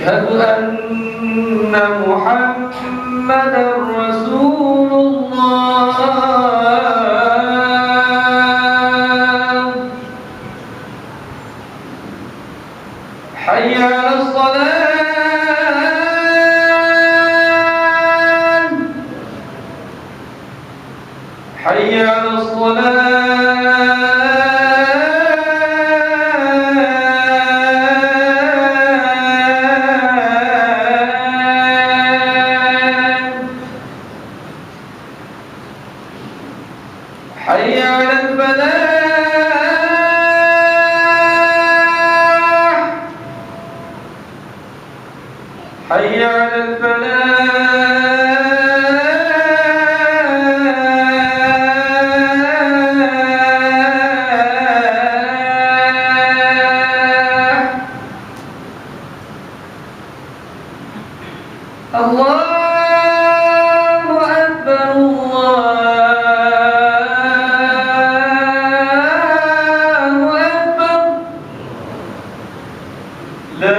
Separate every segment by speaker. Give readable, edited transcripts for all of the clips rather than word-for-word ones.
Speaker 1: أشهد أن محمدا رسول الله. حي على الصلاة، حي على الصلاة. حي على الفلاح، حي على الفلاح. الله أكبر، الله أكبر. لا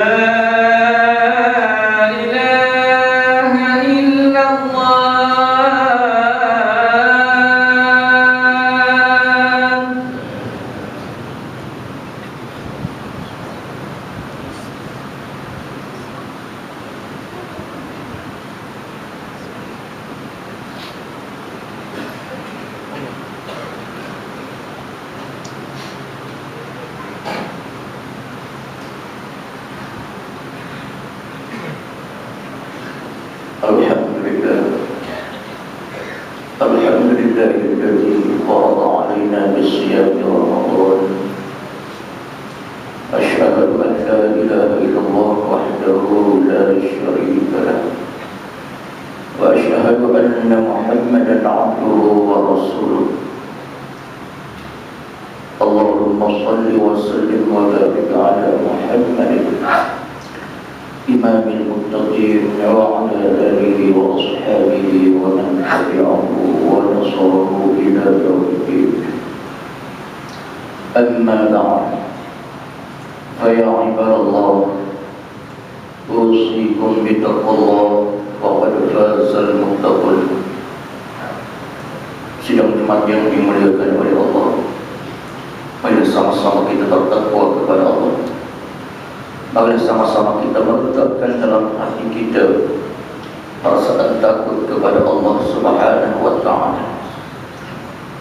Speaker 1: إله إلا الله.
Speaker 2: الحمد لله الذي فرض علينا بالصيام رمضان. أشهد أن لا إله إلا الله وحده لا شريك له، وأشهد أن محمدا عبده ورسوله. اللهم صل وسلم وبارك على محمد إمام المتقين وعلى آله وأصحابه ومن تبعه ونصره إلى يوم الدين. أما بعد، فيا عباد الله، أوصيكم بتقوى الله وقد فاز المتقون. Sidang jemaat yang dimuliakan oleh Allah, mari sama-sama kita bertakwa kepada Allah. Mari sama-sama kita meletakkan dalam hati kita perasaan takut kepada Allah Subhanahu wa Ta'ala.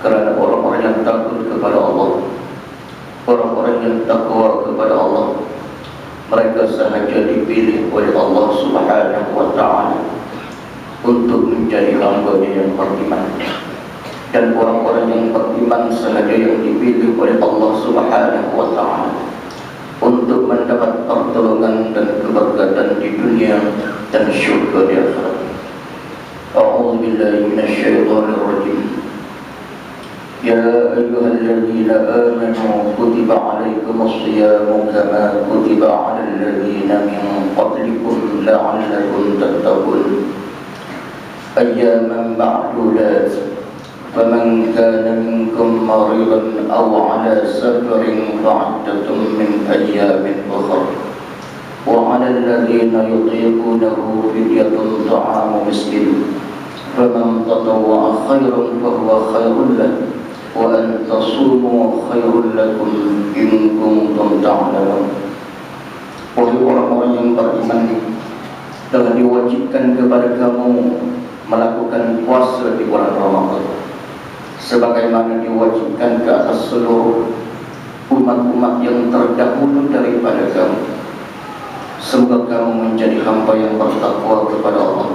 Speaker 2: Kerana orang-orang yang takut kepada Allah, orang-orang yang takwa kepada Allah, mereka sahaja dipilih oleh Allah Subhanahu wa Ta'ala untuk menjadi hamba-Nya yang beriman. Dan orang-orang yang beriman sahaja yang dipilih oleh Allah Subhanahu wa Ta'ala untuk mendapat pertolongan dan keberkatan di dunia dan syurga di akhirat. A'udzu billahi minasyaitonir rajim. Ya ayyuhalladzina amanu kutiba 'alaikumus shiyamu kama kutiba 'alal ladzina min qablikum la'allakum tattaqun. Ayyaman ma'dudat. فمن كان منكم مريضا أو على سفر فعدة من أيام أخر وعلى الذين يطيقونه فدية طعام مسكين فمن تطوع خيرا فهو خير له وأن تصوموا خير لكم إن كنتم تعلمون. Wahai orang-orang yang beriman, telah diwajibkan kepada kamu melakukan puasa di bulan Ramadan, sebagaimana diwajibkan ke atas seluruh umat-umat yang terdahulu daripada kamu. Semoga kamu menjadi hamba yang bertakwa kepada Allah.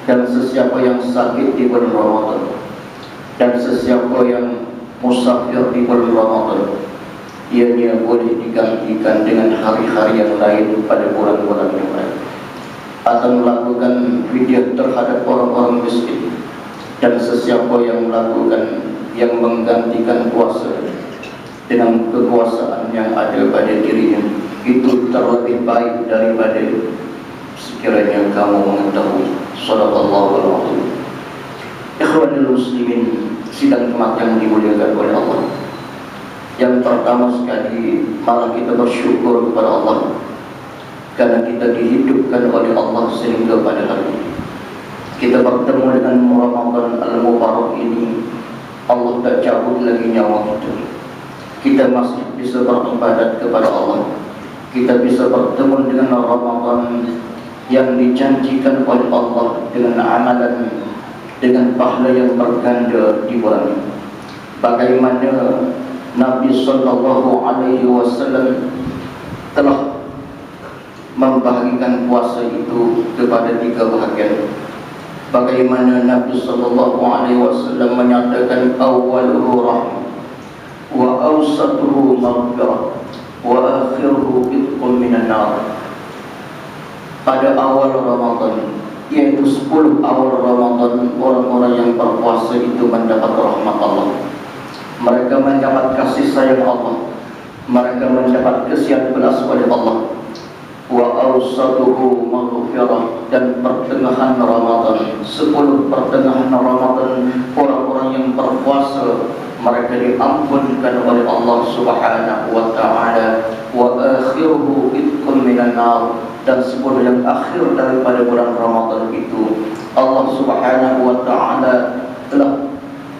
Speaker 2: Dan sesiapa yang sakit di bulan Ramadan, dan sesiapa yang musafir di bulan Ramadan, ianya boleh digantikan dengan hari-hari yang lain pada bulan-bulan yang lain, atau melakukan fidyah terhadap orang-orang miskin. Dan sesiapa yang melakukan, yang menggantikan puasa dengan kekuasaan yang ada pada dirinya, itu terlebih baik daripada sekiranya kamu mengetahui. Shadaqallahul azim. Ikhwanul muslimin, sidang jemaat yang dimuliakan oleh Allah. Yang pertama sekali, malah kita bersyukur kepada Allah karena kita dihidupkan oleh Allah sehingga pada hari ini kita bertemu dengan Ramadan Al-Mubarak ini. Allah tak cabut lagi nyawa kita. Kita masih bisa beribadat kepada Allah. Kita bisa bertemu dengan Ramadan yang dijanjikan oleh Allah dengan amalan, dengan pahala yang berganda di bulan ini. Bagaimana Nabi Sallallahu Alaihi Wasallam telah membahagikan puasa itu kepada 3 bahagian. Bagaimana Nabi Sallallahu Alaihi Wasallam menyatakan awwaluhu rahmah wa awsatuhu maghfirah wa akhiruhu itqun minan nar. Pada awal Ramadan, yaitu 10 awal Ramadan, orang-orang yang berpuasa itu mendapat rahmat Allah. Mereka mendapat kasih sayang Allah. Mereka mendapat kesian belas oleh Allah. Wa awsatuhu maghfirah, dan pertengahan Ramadan, 10 pertengahan Ramadan, orang-orang yang berpuasa mereka diampunkan oleh Allah Subhanahu wa taala. Wa akhiruhu itqun minan nar, dan 10 yang akhir daripada bulan Ramadan itu Allah Subhanahu wa taala telah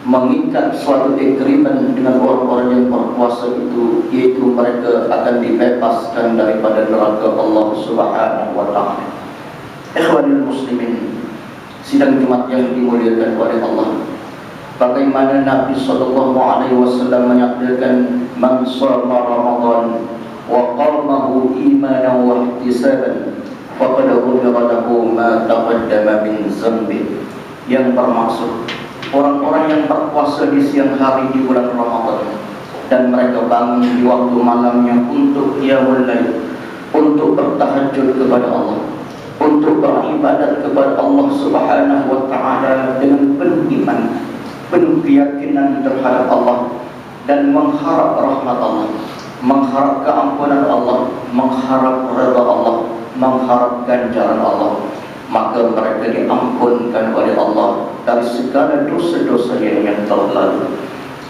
Speaker 2: mengikat suatu agreement dengan orang-orang yang berpuasa itu, yaitu mereka akan dibebaskan daripada neraka Allah Subhanahu wa taala. Ikhwanul muslimin, sidang Jumat yang dimuliakan oleh Allah, bagaimana Nabi sallallahu alaihi wasallam menyatakan man shoma Ramadan wa qamahu imanan wa ihtisaban faqad ghufira lahu ma taqaddama min dhanbi. Yang bermaksud orang-orang yang berpuasa di siang hari di bulan Ramadan dan mereka bangun di waktu malamnya untuk qiyamul lail, untuk bertahajud kepada Allah, untuk beribadat kepada Allah Subhanahu wa taala dengan penuh iman, penuh keyakinan terhadap Allah, dan mengharap rahmat Allah, mengharap keampunan Allah, mengharap redha Allah, mengharap ganjaran Allah, maka mereka diampunkan oleh Allah dari segala dosa-dosa yang telah lalu.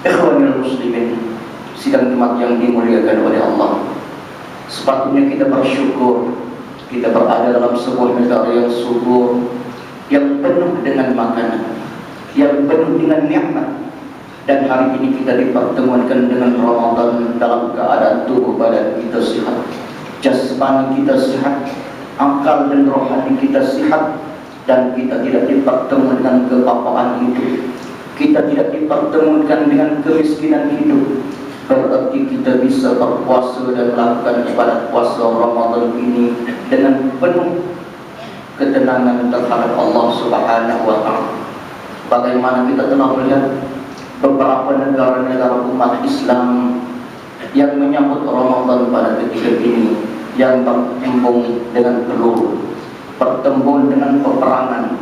Speaker 2: Ikhwanul muslimin, sidang Jumat yang dimuliakan oleh Allah, sepatutnya kita bersyukur kita berada dalam sebuah negara yang subur, yang penuh dengan makanan, yang penuh dengan nikmat. Dan hari ini kita dipertemukan dengan Ramadan dalam keadaan tubuh badan kita sihat, jasmani kita sihat, akal dan rohani kita sihat, dan kita tidak dipertemukan dengan kebapaan hidup, kita tidak dipertemukan dengan kemiskinan hidup. Berarti kita bisa berpuasa dan melakukan ibadat puasa Ramadan ini dengan penuh ketenangan terhadap Allah Subhanahu wa taala. Bagaimana kita telah melihat beberapa negara-negara umat Islam yang menyambut Ramadan pada ketika ini, yang bertembung dengan peluru, bertembung dengan peperangan,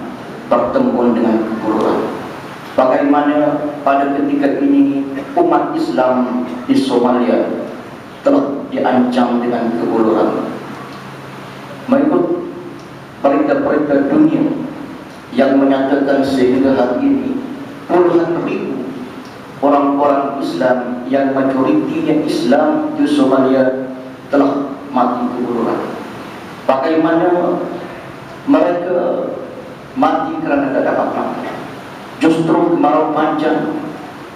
Speaker 2: bertembung dengan keguluran. Bagaimana pada ketika ini umat Islam di Somalia telah diancam dengan keguluran. Mengikut berita-berita dunia yang menyatakan sehingga hari ini puluhan ribu orang-orang Islam yang majoritinya Islam di Somalia telah mati keguluran. Bagaimana mereka mati kerana tidak dapat makan? Justru kemarau panjang,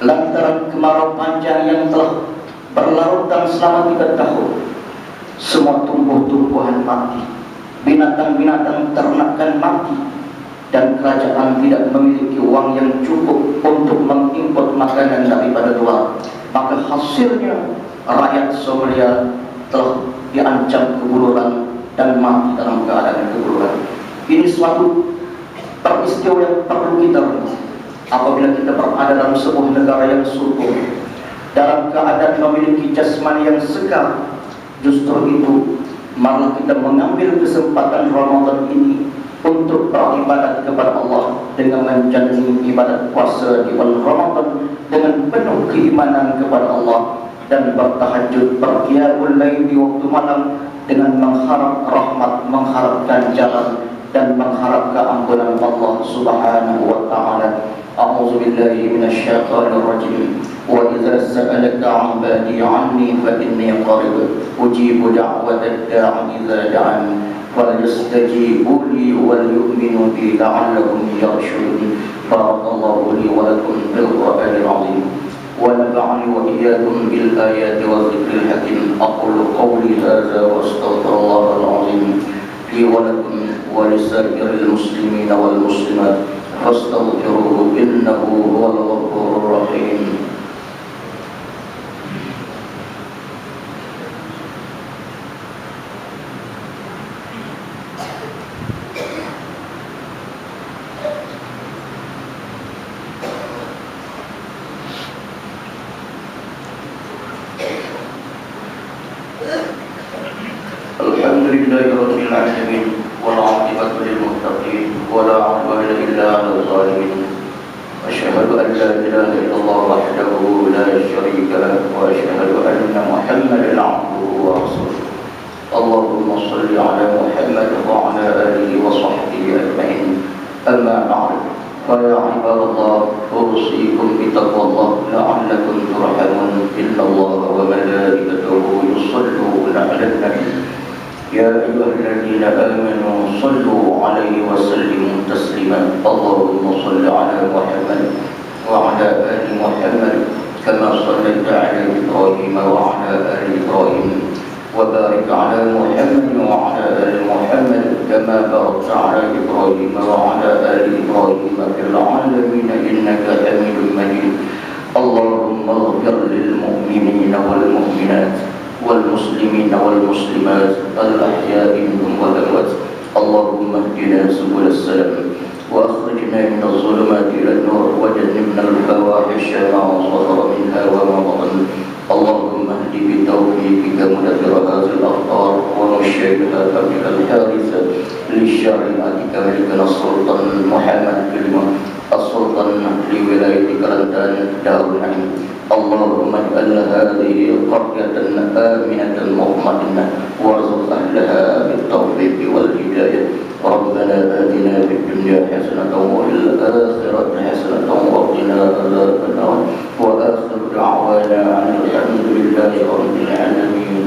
Speaker 2: lantaran kemarau panjang yang telah berlarutan selama 3 tahun, semua tumbuh-tumbuhan mati, binatang-binatang ternakan mati, dan kerajaan tidak memiliki uang yang cukup untuk mengimport makanan daripada luar. Maka hasilnya rakyat Somalia telah diancam keguluran dan mati dalam keadaan keguluran. Ini suatu peristiwa yang perlu kita renung. Apabila kita berada dalam sebuah negara yang subur, dalam keadaan memiliki jasmani yang segar, justru itu malah kita mengambil kesempatan Ramadan ini untuk beribadat kepada Allah dengan menjalani ibadat puasa di bulan Ramadan dengan penuh keimanan kepada Allah, dan bertahajud, berqiyamul lail di waktu malam dengan mengharap rahmat, mengharap ganjaran, dan mengharap keampunan Allah Subhanahu wa taala. A'udzu billahi minasyaitonir rajim. وإذا سألك عبادي عني فإني قريب أجيب دعوة الداع إذا دعان فليستجيبوا لي وليؤمنوا بي لعلهم يرشدون. بارك الله لي ولكم بالقرآن العظيم ونفعني وإياكم بالآيات والذكر الحكيم. أقول قولي هذا وأستغفر الله العظيم لي ولكم ولسائر المسلمين والمسلمات فاستغفروه إنه هو الغفور الرحيم. الحمد لله رب العالمين والعاقبة للمتقين ولا عدوان إلا على الظالمين. أشهد أن لا إله إلا الله وحده لا شريك له وأشهد أن محمدا عبده ورسوله. اللهم صل على محمد وعلى آله وصحبه أجمعين. أما بعد فيا عباد الله أوصيكم بتقوى الله لعلكم ترحمون. إن الله وملائكته يصلون على النبي يا أيها الذين آمنوا صلوا عليه وسلموا تسليما. اللهم صل على محمد وعلى آل محمد كما صليت على إبراهيم وعلى آل إبراهيم وبارك على محمد وعلى آل محمد كما باركت على إبراهيم وعلى آل إبراهيم في العالمين إنك حميد مجيد. اللهم اغفر للمؤمنين والمؤمنات والمسلمين والمسلمات الأحياء منهم والأموات. اللهم اهدنا سبل السلام وأخرجنا من الظلمات إلى النور وجنبنا الفواحش ما ظهر منها وما بطن. اللهم اهد بتوفيقك مدبر هذه الأخطار ومشيئها بك الحارثة لشريعتك ملكنا السلطان محمد كلمة السلطان لولاية كلندان دار النعيم. اللهم اجعل هذه قرية آمنة مطمئنة وارزق أهلها بالتوفيق والهداية. ربنا آتنا في الدنيا حسنة وفي الآخرة حسنة وقنا عذاب النار. وآخر دعوانا أن الحمد لله رب العالمين.